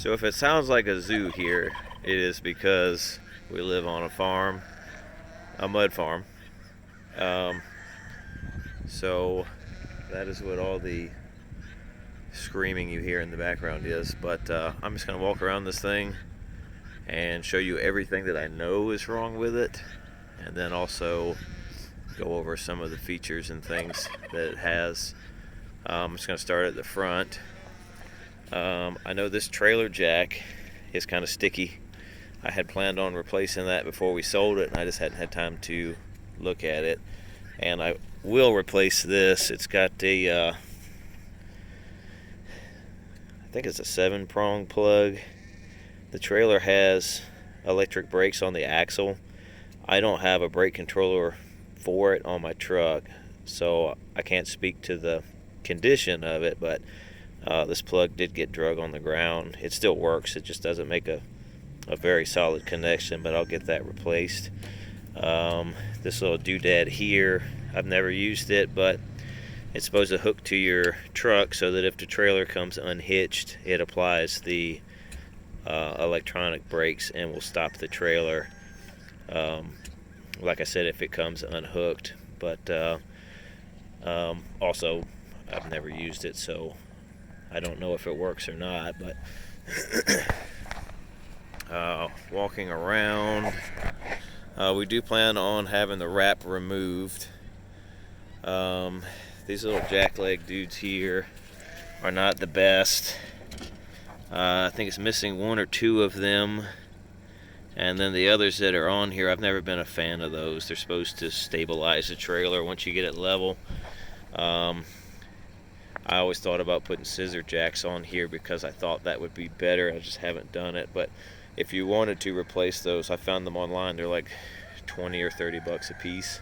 So if it sounds like a zoo here, it is because we live on a farm, a mud farm. Um, so that is what all the screaming you hear in the background is. But I'm just going to walk around this thing and show you everything that I know is wrong with it, and then also go over some of the features and things that it has. I'm just going to start at the front. I know this trailer jack is kind of sticky. I had planned on replacing that before we sold it, and I just hadn't had time to look at it. And I will replace this. It's got a, I think it's a 7-prong plug. The trailer has electric brakes on the axle. I don't have a brake controller for it on my truck, so I can't speak to the condition of it, but this plug did get drug on the ground. It still works, it just doesn't make a very solid connection, but I'll get that replaced. This little doodad here, I've never used it, but it's supposed to hook to your truck so that if the trailer comes unhitched, it applies the electronic brakes and will stop the trailer. Like I said, if it comes unhooked, but also I've never used it, so I don't know if it works or not. But walking around, we do plan on having the wrap removed. These little jackleg dudes here are not the best. I think it's missing one or two of them, and then the others that are on here, I've never been a fan of those. They're supposed to stabilize the trailer once you get it level. I always thought about putting scissor jacks on here because I thought that would be better. I just haven't done it. But if you wanted to replace those, I found them online. They're like 20 or 30 bucks a piece.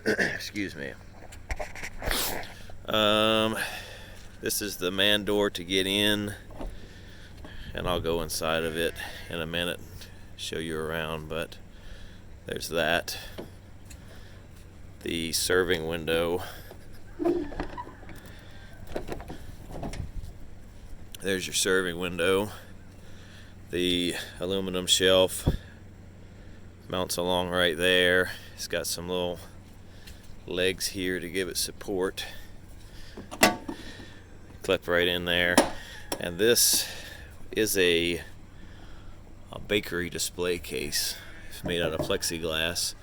Excuse me. This is the man door to get in, and I'll go inside of it in a minute, show you around. But there's that. The serving window. There's your serving window. The aluminum shelf mounts along right there. It's got some little legs here to give it support. Clip right in there. And this is a bakery display case. It's made out of plexiglass,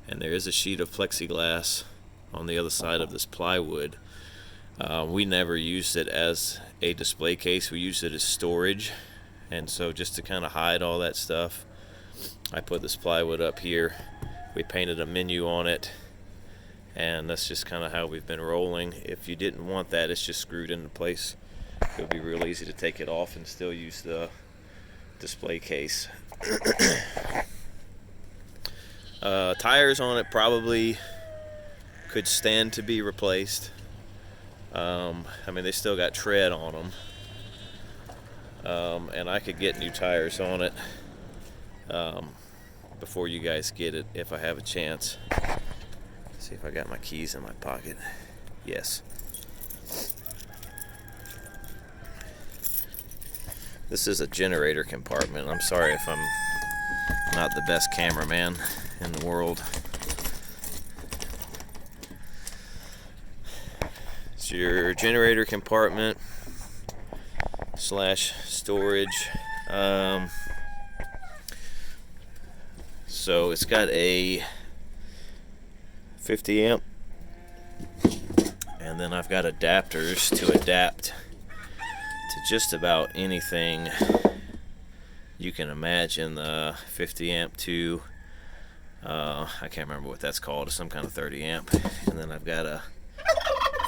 and there is a sheet of plexiglass on the other side of this plywood. We never used it as a display case. We used it as storage, and so just to kind of hide all that stuff, I put this plywood up here. We painted a menu on it, and that's just kind of how we've been rolling. If you didn't want that, it's just screwed into place. It would be real easy to take it off and still use the display case. Tires on it probably could stand to be replaced. I mean, they still got tread on them, and I could get new tires on it before you guys get it if I have a chance. Let's see if I got my keys in my pocket. Yes. This is a generator compartment. I'm sorry if I'm not the best cameraman in the world. It's your generator compartment slash storage. So it's got a 50 amp, and then I've got adapters to adapt to just about anything you can imagine. The 50 amp to I can't remember what that's called. It's some kind of 30 amp, and then I've got a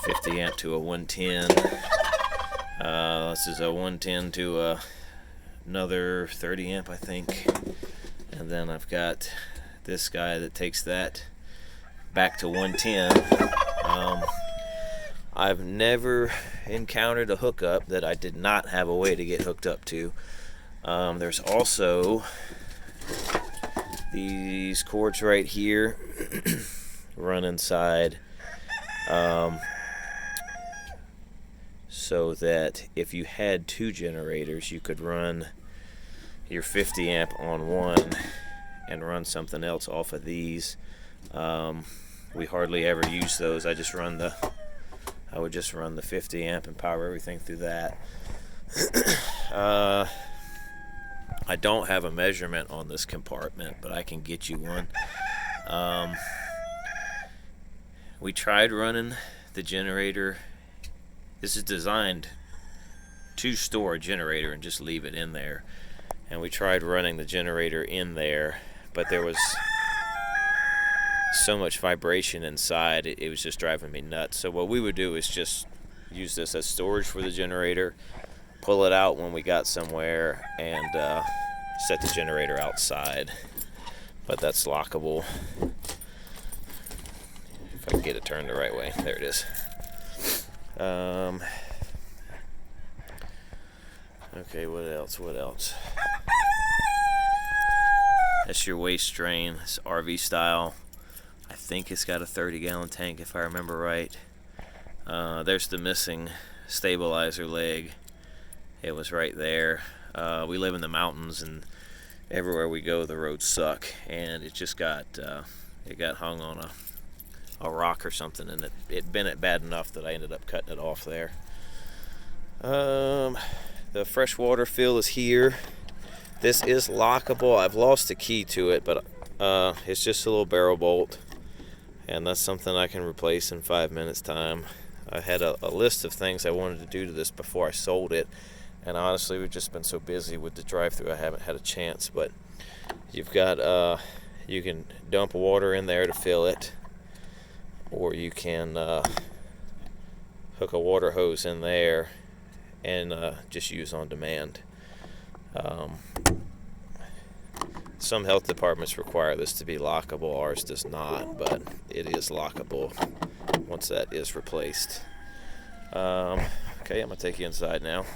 50 amp to a 110. This is a 110 to another 30 amp, I think. And then I've got this guy that takes that back to 110. I've never encountered a hookup that I did not have a way to get hooked up to. There's also these cords right here run inside so that if you had two generators, you could run your 50 amp on one and run something else off of these. We hardly ever use those. I would just run the 50 amp and power everything through that. I don't have a measurement on this compartment, but I can get you one. We tried running the generator. This is designed to store a generator and just leave it in there. And we tried running the generator in there, but there was so much vibration inside, it was just driving me nuts. So what we would do is just use this as storage for the generator, pull it out when we got somewhere, and set the generator outside. But that's lockable. If I can get it turned the right way. There it is. Okay, what else? That's your waste drain. It's RV style. I think it's got a 30-gallon tank if I remember right. There's the missing stabilizer leg. It was right there. We live in the mountains, and everywhere we go the roads suck, and it just got hung on a rock or something, and it bent it bad enough that I ended up cutting it off there. The freshwater fill is here. This is lockable. I've lost the key to it, but it's just a little barrel bolt, and that's something I can replace in 5 minutes time. I had a list of things I wanted to do to this before I sold it, and honestly we've just been so busy with the drive-through I haven't had a chance. But you've got you can dump water in there to fill it, or you can hook a water hose in there and just use on demand. Some health departments require this to be lockable. Ours does not, but it is lockable once that is replaced. Okay, I'm gonna take you inside now.